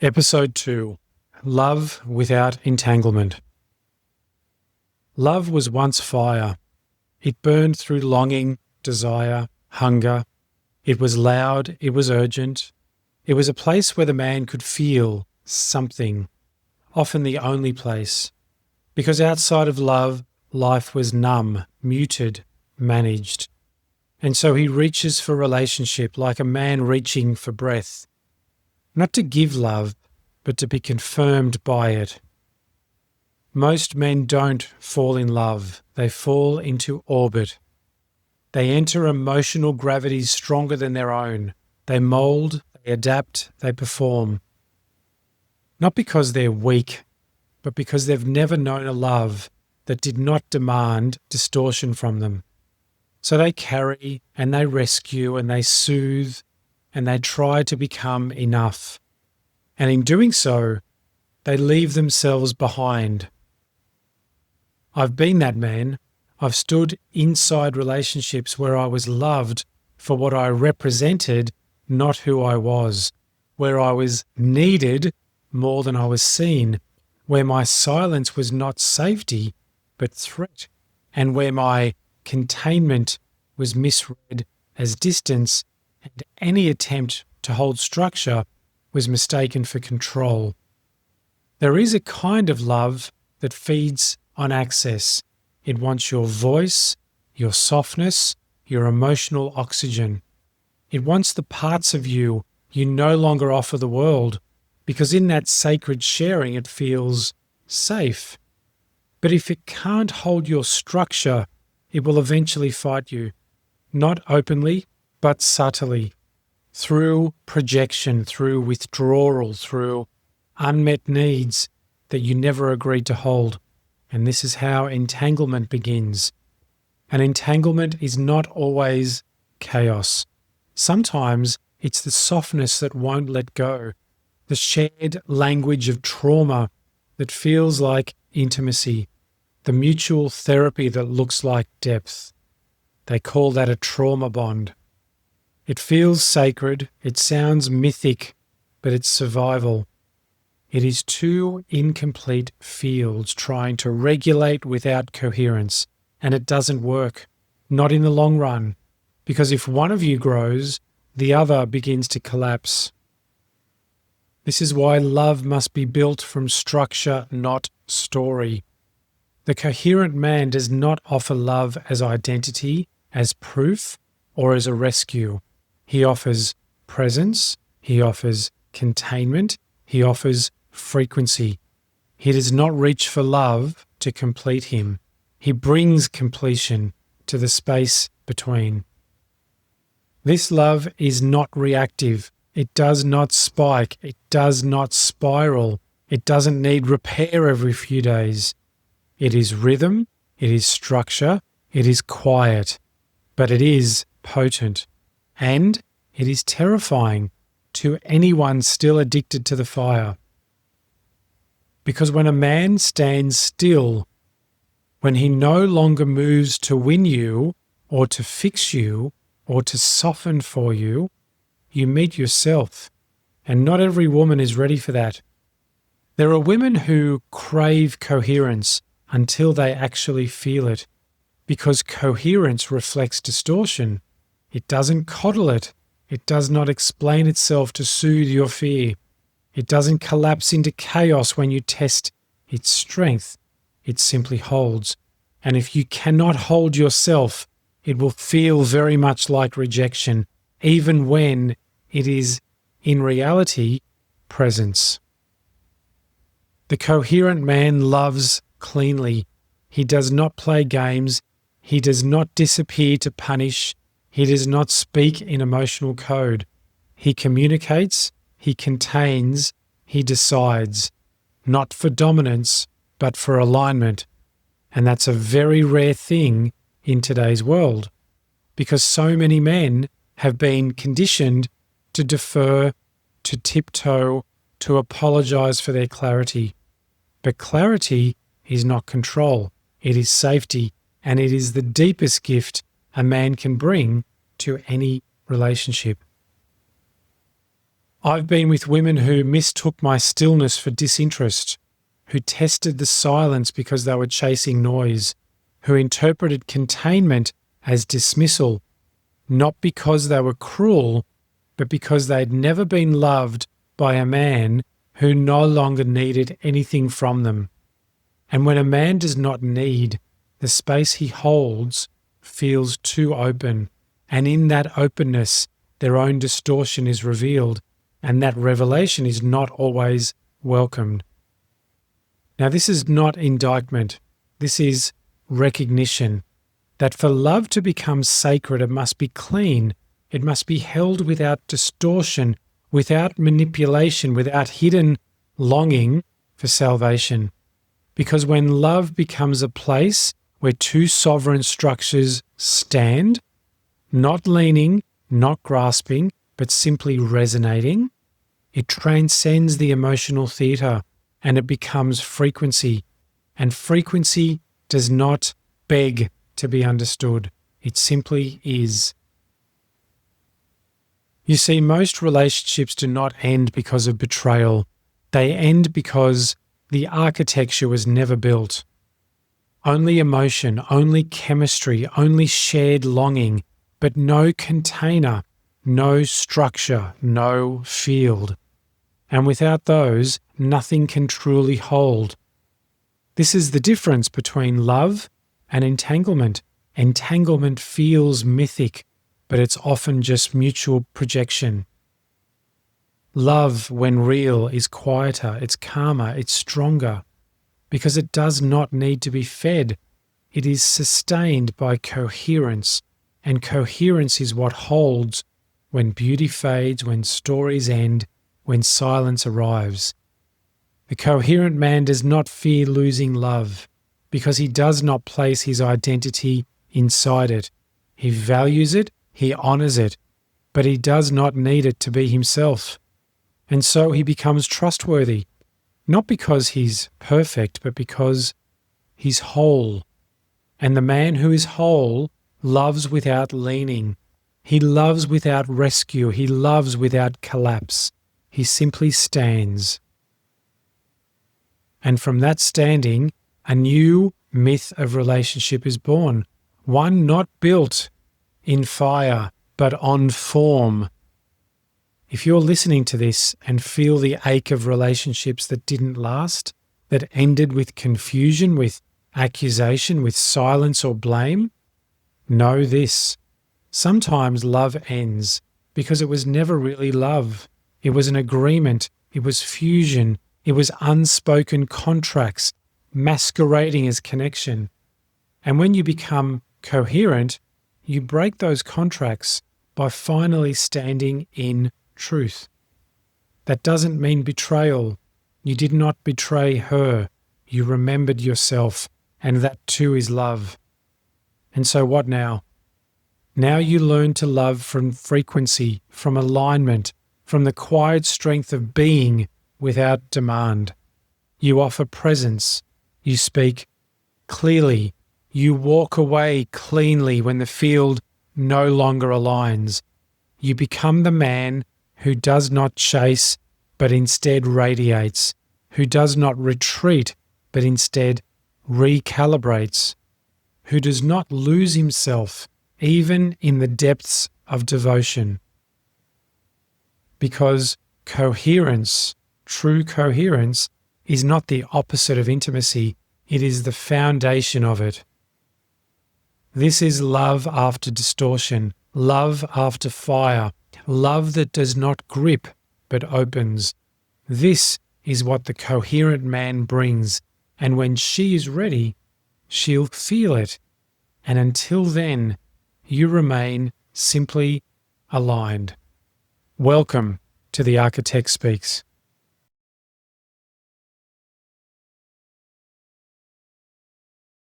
Episode 2. Love Without Entanglement. Love was once fire. It burned through longing, desire, hunger. It was loud, it was urgent. It was a place where the man could feel something, often the only place. Because outside of love, life was numb, muted, managed. And so he reaches for relationship like a man reaching for breath. Not to give love, but to be confirmed by it. Most men don't fall in love. They fall into orbit. They enter emotional gravities stronger than their own. They mould, they adapt, they perform. Not because they're weak, but because they've never known a love that did not demand distortion from them. So they carry and they rescue and they soothe and they try to become enough. And in doing so, they leave themselves behind. I've been that man. I've stood inside relationships where I was loved for what I represented, not who I was, where I was needed more than I was seen, where my silence was not safety, but threat, and where my containment was misread as distance, and any attempt to hold structure was mistaken for control. There is a kind of love that feeds on access. It wants your voice, your softness, your emotional oxygen. It wants the parts of you you no longer offer the world, because in that sacred sharing it feels safe. But if it can't hold your structure, it will eventually fight you. Not openly, but subtly, through projection, through withdrawal, through unmet needs that you never agreed to hold. And this is how entanglement begins. And entanglement is not always chaos. Sometimes it's the softness that won't let go, the shared language of trauma that feels like intimacy, the mutual therapy that looks like depth. They call that a trauma bond. It feels sacred, it sounds mythic, but it's survival. It is two incomplete fields trying to regulate without coherence, and it doesn't work, not in the long run, because if one of you grows, the other begins to collapse. This is why love must be built from structure, not story. The coherent man does not offer love as identity, as proof, or as a rescue. He offers presence, he offers containment, he offers frequency. He does not reach for love to complete him. He brings completion to the space between. This love is not reactive. It does not spike. It does not spiral. It doesn't need repair every few days. It is rhythm, it is structure, it is quiet, but it is potent. And it is terrifying to anyone still addicted to the fire. Because when a man stands still, when he no longer moves to win you or to fix you or to soften for you, you meet yourself. And not every woman is ready for that. There are women who crave coherence until they actually feel it, because coherence reflects distortion. It doesn't coddle it. It does not explain itself to soothe your fear. It doesn't collapse into chaos when you test its strength. It simply holds. And if you cannot hold yourself, it will feel very much like rejection, even when it is, in reality, presence. The coherent man loves cleanly. He does not play games. He does not disappear to punish. He does not speak in emotional code. He communicates, he contains, he decides, not for dominance, but for alignment. And that's a very rare thing in today's world, because so many men have been conditioned to defer, to tiptoe, to apologize for their clarity. But clarity is not control. It is safety, and it is the deepest gift a man can bring to any relationship. I've been with women who mistook my stillness for disinterest, who tested the silence because they were chasing noise, who interpreted containment as dismissal, not because they were cruel, but because they'd never been loved by a man who no longer needed anything from them. And when a man does not need, the space he holds feels too open, and in that openness, their own distortion is revealed, and that revelation is not always welcomed. Now, this is not indictment. This is recognition that for love to become sacred, it must be clean. It must be held without distortion, without manipulation, without hidden longing for salvation. Because when love becomes a place where two sovereign structures stand, not leaning, not grasping, but simply resonating, it transcends the emotional theatre and it becomes frequency. And frequency does not beg to be understood. It simply is. You see, most relationships do not end because of betrayal. They end because the architecture was never built. Only emotion, only chemistry, only shared longing, but no container, no structure, no field. And without those, nothing can truly hold. This is the difference between love and entanglement. Entanglement feels mythic, but it's often just mutual projection. Love, when real, is quieter, it's calmer, it's stronger, because it does not need to be fed. It is sustained by coherence, and coherence is what holds when beauty fades, when stories end, when silence arrives. The coherent man does not fear losing love, because he does not place his identity inside it. He values it, he honours it, but he does not need it to be himself. And so he becomes trustworthy, not because he's perfect, but because he's whole. And the man who is whole loves without leaning. He loves without rescue. He loves without collapse. He simply stands. And from that standing, a new myth of relationship is born, one not built in fire, but on form. If you're listening to this and feel the ache of relationships that didn't last, that ended with confusion, with accusation, with silence or blame, know this. Sometimes love ends because it was never really love. It was an agreement. It was fusion. It was unspoken contracts masquerading as connection. And when you become coherent, you break those contracts by finally standing in truth. That doesn't mean betrayal. You did not betray her. You remembered yourself, and that too is love. And so what now? Now you learn to love from frequency, from alignment, from the quiet strength of being without demand. You offer presence. You speak clearly. You walk away cleanly when the field no longer aligns. You become the man who does not chase, but instead radiates, who does not retreat, but instead recalibrates, who does not lose himself even in the depths of devotion. Because coherence, true coherence, is not the opposite of intimacy, it is the foundation of it. This is love after distortion, love after fire, love that does not grip but opens. This is what the coherent man brings, and when she is ready, she'll feel it. And until then, you remain simply aligned. Welcome to The Architect Speaks.